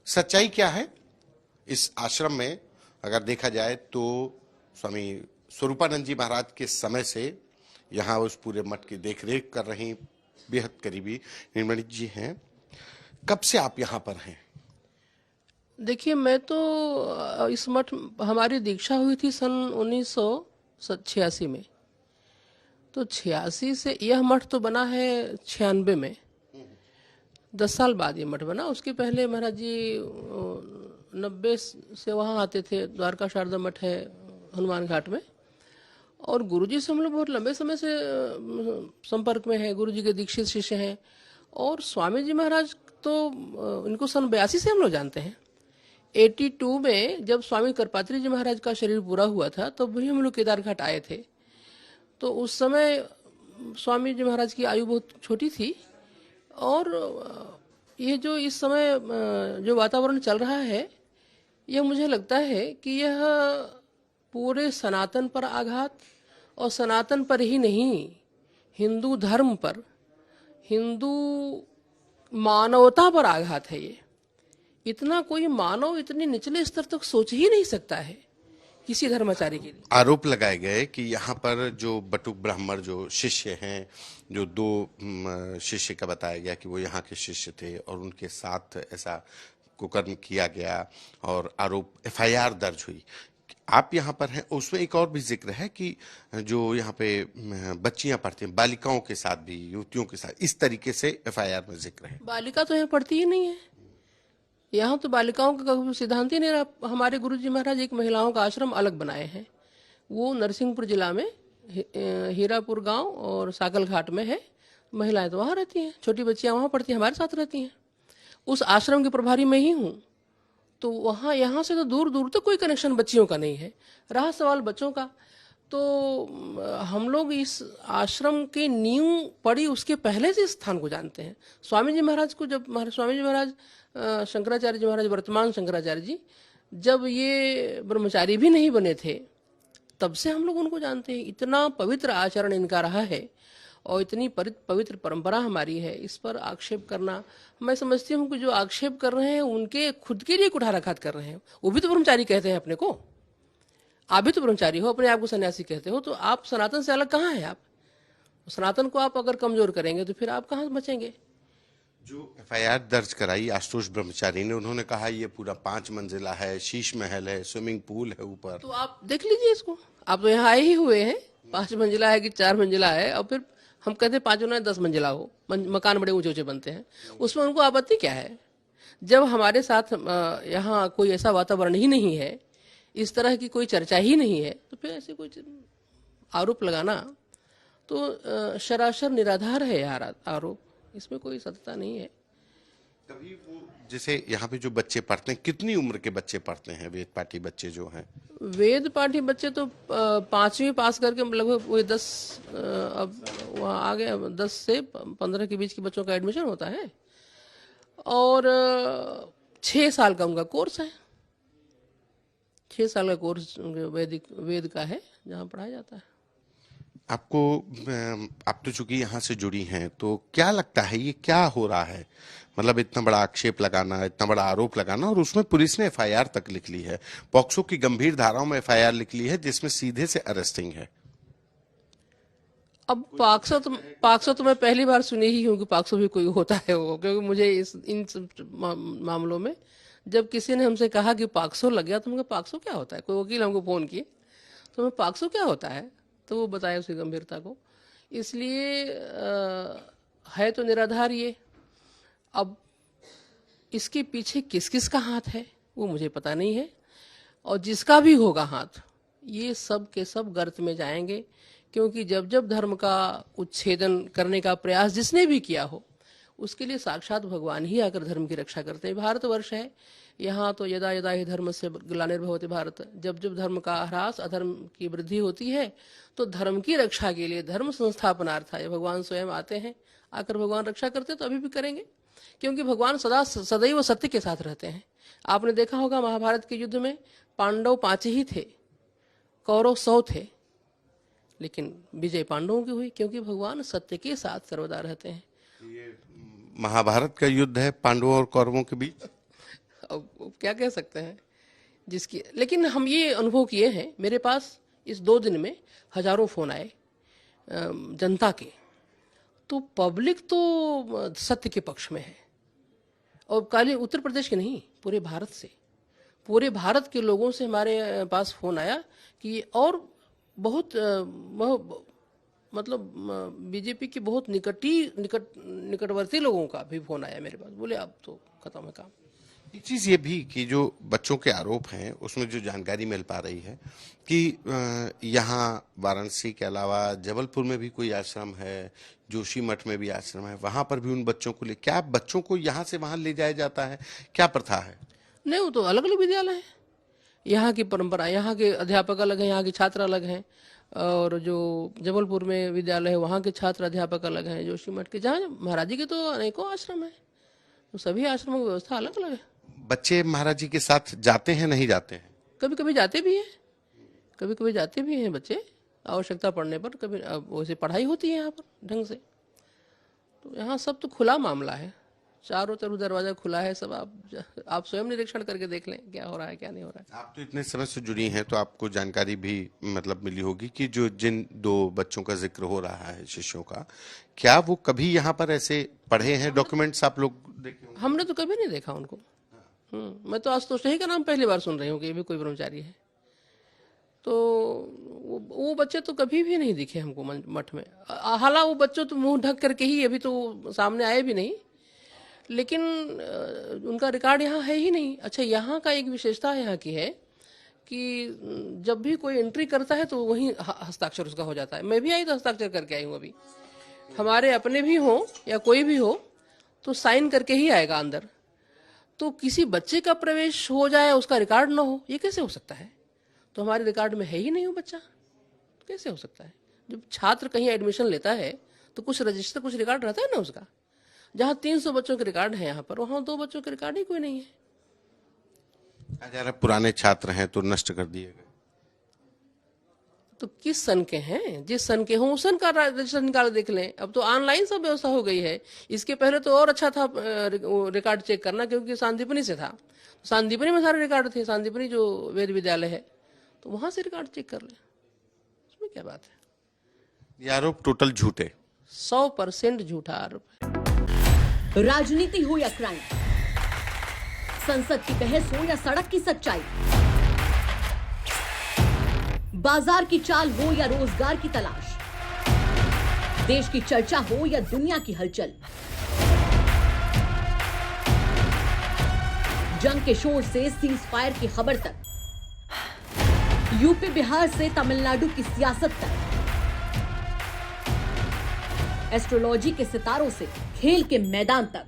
सच्चाई क्या है इस आश्रम में? अगर देखा जाए तो स्वामी स्वरूपानंद जी महाराज के समय से यहाँ उस पूरे मठ की देखरेख कर रही बेहद करीबी नीलमणि जी हैं। कब से आप यहाँ पर हैं? देखिए, मैं तो इस मठ हमारी दीक्षा हुई थी सन 1986 में। तो 86 से यह मठ तो बना है 96 में। 10 साल बाद ये मठ बना। उसके पहले महाराज जी 90 से वहाँ आते थे। द्वारका शारदा मठ है हनुमान घाट में। और गुरुजी से हम लोग बहुत लंबे समय से संपर्क में है। गुरुजी के दीक्षित शिष्य हैं। और स्वामी जी महाराज तो इनको सन 82 से हम लोग जानते हैं। 82 में जब स्वामी करपात्री जी महाराज का शरीर पूरा हुआ था तब वही हम लोग केदार घाट आए थे। तो उस समय स्वामी जी महाराज की आयु बहुत छोटी थी। और ये जो इस समय जो वातावरण चल रहा है, यह मुझे लगता है कि यह पूरे सनातन पर आघात, और सनातन पर ही नहीं, हिंदू धर्म पर, हिंदू मानवता पर आघात है। ये इतना कोई मानव इतने निचले स्तर तक सोच ही नहीं सकता है किसी धर्माचार्य के लिए। आरोप लगाए गए कि यहाँ पर जो बटुक ब्राह्मण जो शिष्य हैं, जो दो शिष्य का बताया गया कि वो यहाँ के शिष्य थे और उनके साथ ऐसा कुकर्म किया गया और आरोप एफआईआर दर्ज हुई। आप यहाँ पर हैं, उसमें एक और भी जिक्र है कि जो यहाँ पे बच्चियां पढ़ती हैं, बालिकाओं के साथ भी, युवतियों के साथ, इस तरीके से एफआईआर में जिक्र है। बालिका तो यहाँ पढ़ती ही नहीं है। यहाँ तो बालिकाओं का कभी सिद्धांत ही नहीं रहा। हमारे गुरुजी महाराज एक महिलाओं का आश्रम अलग बनाए हैं। वो नरसिंहपुर जिला में हीरापुर गांव और साकल घाट में है। महिलाएं तो वहाँ रहती हैं, छोटी बच्चियां वहाँ पढ़ती हैं, हमारे साथ रहती हैं। उस आश्रम के प्रभारी मैं ही हूँ। तो वहाँ यहाँ से तो दूर दूर तक कोई कनेक्शन बच्चियों का नहीं है। रहा सवाल बच्चों का, तो हम लोग इस आश्रम की नींव पड़ी उसके पहले से इस स्थान को जानते हैं। स्वामी जी महाराज को जब स्वामी जी महाराज शंकराचार्य जी महाराज, वर्तमान शंकराचार्य जी, जब ये ब्रह्मचारी भी नहीं बने थे तब से हम लोग उनको जानते हैं। इतना पवित्र आचरण इनका रहा है और इतनी पवित्र परंपरा हमारी है। इस पर आक्षेप करना, मैं समझती हूँ कि जो आक्षेप कर रहे हैं उनके खुद के लिए कुठाराघात कर रहे हैं। वो भी तो ब्रह्मचारी कहते हैं अपने को। आप भी तो ब्रह्मचारी हो, अपने आप को सन्यासी कहते हो। तो आप सनातन से अलग कहाँ हैं? आप सनातन को आप अगर कमजोर करेंगे तो फिर आप कहाँ बचेंगे? जो एफआईआर दर्ज कराई आशुतोष ब्रह्मचारी ने, उन्होंने कहा ये पूरा 5 मंजिला है, शीश महल है, स्विमिंग पूल है ऊपर। तो आप देख लीजिए इसको। आप तो यहाँ आए ही हुए हैं। 5 मंजिला है कि 4 मंजिला है? और फिर हम कहते हैं 5 होना 10 मंजिला हो, मकान बड़े ऊंचे ऊंचे बनते हैं, उसमें उनको आपत्ति क्या है? जब हमारे साथ यहाँ कोई ऐसा वातावरण ही नहीं है, इस तरह की कोई चर्चा ही नहीं है, तो फिर ऐसे कोई आरोप लगाना तो सरासर निराधार है यार। आरोप, इसमें कोई सत्यता नहीं है। कभी वो जैसे यहाँ पे जो बच्चे पढ़ते हैं, कितनी उम्र के बच्चे पढ़ते हैं वेद पाठी बच्चे जो हैं? वेद पाठी बच्चे तो 5वीं पास करके लगभग वही 10, अब वहाँ आ गया, 10 से 15 के बीच के बच्चों का एडमिशन होता है। और 6 साल का उनका कोर्स है। 6 साल का कोर्स वेद का है जहाँ पढ़ाया जाता है। आपको, आप तो चूंकि यहाँ से जुड़ी हैं, तो क्या लगता है ये क्या हो रहा है? मतलब इतना बड़ा आक्षेप लगाना, इतना बड़ा आरोप लगाना, और उसमें पुलिस ने एफआईआर तक लिख ली है। पॉक्सो की गंभीर धाराओं में एफआईआर लिख ली है जिसमें सीधे से अरेस्टिंग है। अब पाक्सो तो मैं पहली बार सुनी ही हूँ कि पाक्सो भी कोई होता है वो। क्योंकि मुझे इन मामलों में जब किसी ने हमसे कहा कि पाक्सो लग गया तो मुझे पाक्सो क्या होता है, कोई वकील हमको फोन किए तो मैं पाक्सो क्या होता है तो वो बताया उसकी गंभीरता को। इसलिए है तो निराधार ये। अब इसके पीछे किस किस का हाथ है वो मुझे पता नहीं है। और जिसका भी होगा हाथ, ये सब के सब गर्त में जाएंगे। क्योंकि जब जब धर्म का उच्छेदन करने का प्रयास जिसने भी किया हो, उसके लिए साक्षात भगवान ही आकर धर्म की रक्षा करते हैं। भारतवर्ष है, यहाँ तो यदा यदा ही धर्म से ग्लानिर्भवति भारत, जब जब धर्म का ह्रास, अधर्म की वृद्धि होती है तो धर्म की रक्षा के लिए, धर्म संस्थापनार्थाय भगवान स्वयं आते हैं। आकर भगवान रक्षा करते तो अभी भी करेंगे। क्योंकि भगवान सदैव सत्य के साथ रहते हैं। आपने देखा होगा महाभारत के युद्ध में पांडव 5 ही थे, कौरव 100 थे, लेकिन विजय पांडवों की हुई क्योंकि भगवान सत्य के साथ सर्वदा रहते हैं। ये महाभारत का युद्ध है पांडवों और कौरवों के बीच। अब क्या कह सकते हैं जिसकी, लेकिन हम ये अनुभव किए हैं, मेरे पास इस 2 दिन में हजारों फोन आए जनता के, तो पब्लिक तो सत्य के पक्ष में है, और खाली उत्तर प्रदेश के नहीं, पूरे भारत से, पूरे भारत के लोगों से हमारे पास फोन आया कि, और बहुत मतलब बीजेपी के बहुत निकटवर्ती लोगों का भी फोन आया मेरे पास, बोले अब तो खत्म है काम। एक चीज ये भी कि जो बच्चों के आरोप हैं उसमें जो जानकारी मिल पा रही है कि यहाँ वाराणसी के अलावा जबलपुर में भी कोई आश्रम है, जोशीमठ में भी आश्रम है, वहां पर भी उन बच्चों को ले, क्या बच्चों को यहाँ से वहां ले जाया जाता है, क्या प्रथा है? नहीं, वो तो अलग अलग विद्यालय हैं, यहाँ की परंपरा, यहाँ के अध्यापक अलग हैं, यहाँ के छात्र अलग हैं, और जो जबलपुर में विद्यालय है वहाँ के छात्र अध्यापक अलग हैं, जोशीमठ के, जहाँ महाराज जी के तो अनेकों आश्रम हैं, तो सभी आश्रमों की व्यवस्था अलग अलग है। बच्चे महाराज जी के साथ जाते हैं, नहीं जाते हैं? कभी कभी जाते भी हैं, कभी कभी जाते भी हैं बच्चे, आवश्यकता पड़ने पर, कभी वैसे पढ़ाई होती है यहाँ पर ढंग से, तो यहाँ सब तो खुला मामला है, चारों तरफ दरवाजा खुला है, सब आप स्वयं निरीक्षण करके देख लें क्या हो रहा है क्या नहीं हो रहा है। आप तो इतने समय से जुड़ी हैं तो आपको जानकारी भी मतलब मिली होगी कि जो जिन 2 बच्चों का जिक्र हो रहा है शिष्यों का, क्या वो कभी यहाँ पर ऐसे पढ़े हैं, डॉक्यूमेंट्स आप लोग देखे होंगे? हमने तो कभी नहीं देखा उनको। मैं तो आशुतोष ही का नाम पहली बार सुन रही हूँ कि ये भी कोई ब्रह्मचारी है, तो वो बच्चे तो कभी भी नहीं दिखे हमको मठ में। हालांकि वो बच्चों तो मुंह ढक करके ही अभी तो सामने आए भी नहीं, लेकिन उनका रिकॉर्ड यहाँ है ही नहीं। अच्छा, यहाँ का एक विशेषता यहाँ की है कि जब भी कोई एंट्री करता है तो वहीं हस्ताक्षर उसका हो जाता है। मैं भी आई तो हस्ताक्षर करके आई हूँ, अभी हमारे अपने भी हो या कोई भी हो तो साइन करके ही आएगा अंदर। तो किसी बच्चे का प्रवेश हो जाए उसका रिकॉर्ड ना हो, ये कैसे हो सकता है? तो हमारे रिकॉर्ड में है ही नहीं वो बच्चा, तो कैसे हो सकता है? जब छात्र कहीं एडमिशन लेता है तो कुछ रजिस्टर, कुछ रिकॉर्ड रहता है ना उसका। जहाँ 300 बच्चों के रिकॉर्ड है यहाँ पर, वहाँ 2 बच्चों के रिकॉर्ड ही कोई नहीं है। अगर पुराने छात्र हैं तो नष्ट कर दिए गए, तो किस सन के हैं? जिस सन के हों उस सन का रजिस्टर निकाल देख लें। अब तो ऑनलाइन सब व्यवस्था हो गई है, इसके पहले तो और अच्छा था रिकॉर्ड चेक करना, क्योंकि सांदीपनी से था, सांदीपनी में सारे रिकॉर्ड थे, सांदीपनी जो वेद विद्यालय है, तो वहां से रिकॉर्ड चेक कर लें, उसमें क्या बात है? ये आरोप टोटल झूठे, 100% झूठा आरोप है। राजनीति हो या क्राइम, संसद की बहस हो या सड़क की सच्चाई, बाजार की चाल हो या रोजगार की तलाश, देश की चर्चा हो या दुनिया की हलचल, जंग के शोर से सीज फायर की खबर तक, यूपी बिहार से तमिलनाडु की सियासत तक, एस्ट्रोलॉजी के सितारों से खेल के मैदान तक,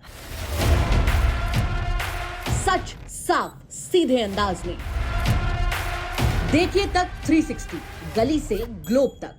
सच साफ सीधे अंदाज में। देखिए तक 360, गली से ग्लोब तक।